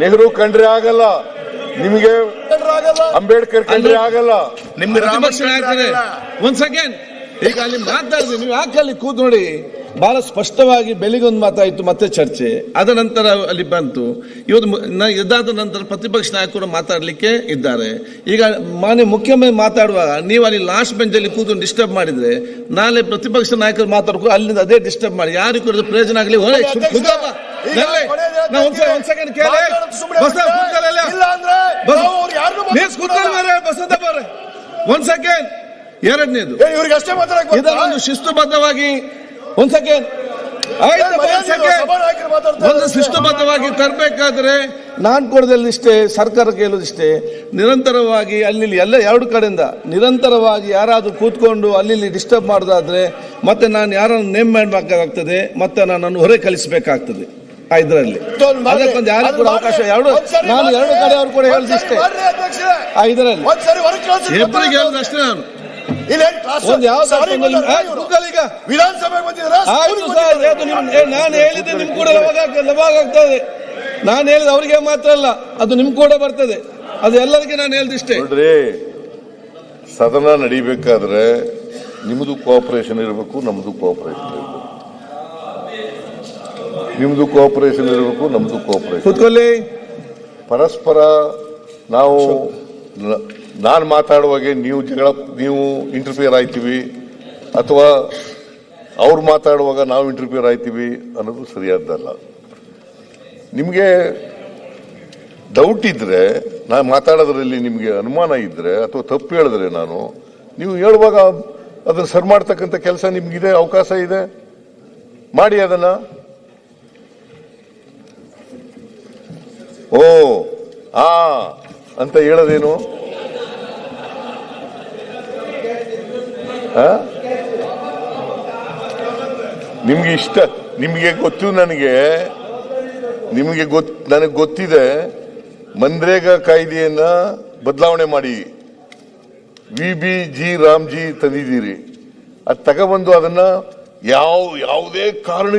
ನೆಹರು ಕಂಡ್ರೆ ಆಗಲ್ಲ, ನಿಮಗೆ ಅಂಬೇಡ್ಕರ್ ಕಂಡ್ರೆ ಆಗಲ್ಲ, ನಿಮ್ಗೆ ಒಂದ್ ಸೆಕೆಂಡ್. ಈಗ ಅಲ್ಲಿ ಮಾತಾಡಿದ್ವಿ, ನೀವು ಯಾಕೆ ಅಲ್ಲಿ ಕೂತ್ ನೋಡಿ, ಬಹಳ ಸ್ಪಷ್ಟವಾಗಿ ಬೆಳಿಗೊಂದು ಮಾತಾಯಿತು, ಮತ್ತೆ ಚರ್ಚೆ ಅದ ನಂತರ ಅಲ್ಲಿ ಬಂತು. ಇವತ್ತು ಇದಾದ ನಂತರ ಪ್ರತಿಪಕ್ಷ ನಾಯಕರು ಮಾತಾಡ್ಲಿಕ್ಕೆ ಇದ್ದಾರೆ. ಈಗ ಮಾನ್ಯ ಮುಖ್ಯಮಂತ್ರಿ ಮಾತಾಡುವಾಗ ನೀವು ಅಲ್ಲಿ ಲಾಸ್ಟ್ ಬೆಂಚ್ ಅಲ್ಲಿ ಕೂತು ಡಿಸ್ಟರ್ಬ್ ಮಾಡಿದ್ರೆ, ನಾಳೆ ಪ್ರತಿಪಕ್ಷ ನಾಯಕರು ಮಾತಾಡ್ಕೊ ಅಲ್ಲಿಂದ ಅದೇ ಡಿಸ್ಟರ್ಬ್ ಮಾಡಿ ಯಾರಿಗೂ ಕೂಡ ಪ್ರಯೋಜನ ಆಗಲಿ. ಒಂದ್ ಸೆಕೆಂಡ್ ಕೇಳಿ, ಒಂದ್ ಸೆಕೆಂಡ್. ಎರಡನೇದು, ಇದನ್ನು ಶಿಸ್ತುಬದ್ಧವಾಗಿ ಒಂದ್ ಸೆಕೆಂಡ್ ಒಂದು ಶಿಸ್ತುಬದ್ಧವಾಗಿ ತರಬೇಕಾದ್ರೆ ನಾನ್ ಕೊಡೋದಿಷ್ಟೇ, ಸರ್ಕಾರ ಕೇಳೋದಿಷ್ಟೇ. ನಿರಂತರವಾಗಿ ಅಲ್ಲಿ ಎಲ್ಲ ಎರಡು ಕಡೆಯಿಂದ ನಿರಂತರವಾಗಿ ಯಾರಾದ್ರೂ ಕೂತ್ಕೊಂಡು ಅಲ್ಲಿ ಡಿಸ್ಟರ್ಬ್ ಮಾಡೋದಾದ್ರೆ ಮತ್ತೆ ನಾನು ಯಾರನ್ನು ನೇಮ್ ಮಾಡಬೇಕಾಗ್ತದೆ, ಮತ್ತೆ ನನ್ನನ್ನು ಹೊರೆ ಕಳಿಸಬೇಕಾಗ್ತದೆ. ಇದರಲ್ಲಿ ಅದಕ್ಕೊಂದು ಯಾರು ಕೂಡ ಅವಕಾಶ ನಾನು ಎರಡು ಕಡೆ ಅವ್ರು ಕೂಡ ಹೇಳೋದಿಷ್ಟೇ. ಇದರಲ್ಲಿ ಇಬ್ಬರಿಗೆ ಹೇಳೋದಷ್ಟೇ. ನಾನು ನಾನು ಹೇಳಿದ್ದೆ ನಿಮ್ ಕೂಡ ಲಭಾಗ್ತದೆ. ನಾನು ಹೇಳಿದ ಅವರಿಗೆ ಮಾತ್ರ ಅಲ್ಲ, ಅದು ನಿಮ್ ಕೂಡ ಬರ್ತದೆ. ಅದು ಎಲ್ಲರಿಗೆ ನಾನು ಹೇಳ್ದಿಷ್ಟೇ. ನೋಡ್ರಿ, ಸದನ ನಡಿಬೇಕಾದ್ರೆ ನಿಮ್ದು ಕೋಆಪರೇಷನ್ ಇರಬೇಕು, ನಮ್ದು ಕೋಆಪರೇಷನ್ ಇರಬೇಕು. ನಿಮ್ದು ಕೋಆಪರೇಷನ್ ಇರಬೇಕು, ನಮ್ದು ಕೋಆಪರೇಷನ್. ಕೂತ್ಕೊಳ್ಳಿ. ಪರಸ್ಪರ ನಾವು ನಾನು ಮಾತಾಡುವಾಗೆ ನೀವು ಇಂಟರ್ಫಿಯರ್ ಆಯ್ತೀವಿ, ಅಥವಾ ಅವ್ರು ಮಾತಾಡುವಾಗ ನಾವು ಇಂಟರ್ಫಿಯರ್ ಆಯ್ತೀವಿ ಅನ್ನೋದು ಸರಿಯಾದ್ದಲ್ಲ. ನಿಮಗೆ ಡೌಟ್ ಇದ್ರೆ, ನಾನು ಮಾತಾಡೋದ್ರಲ್ಲಿ ನಿಮಗೆ ಅನುಮಾನ ಇದ್ರೆ ಅಥವಾ ತಪ್ಪು ಹೇಳಿದ್ರೆ ನೀವು ಹೇಳುವಾಗ ಅದನ್ನು ಸರಿ ಮಾಡ್ತಕ್ಕಂಥ ಕೆಲಸ ನಿಮ್ಗಿದೆ, ಅವಕಾಶ ಇದೆ, ಮಾಡಿ ಅದನ್ನ. ಓ ಅಂತ ಹೇಳೋದೇನು? ನಿಮ್ಗೆ ಇಷ್ಟ, ನಿಮಗೆ ಗೊತ್ತು, ನನಗೆ ಗೊತ್ತಿದೆ. ಮನ್ರೇಗಾ ಕಾಯ್ದೆಯನ್ನ ಬದಲಾವಣೆ ಮಾಡಿ VBG ರಾಮ್ಜಿ ತಂದಿದ್ದೀರಿ. ಅದು ತಗೊಬಂದು ಅದನ್ನ ಯಾವುದೇ ಕಾರಣ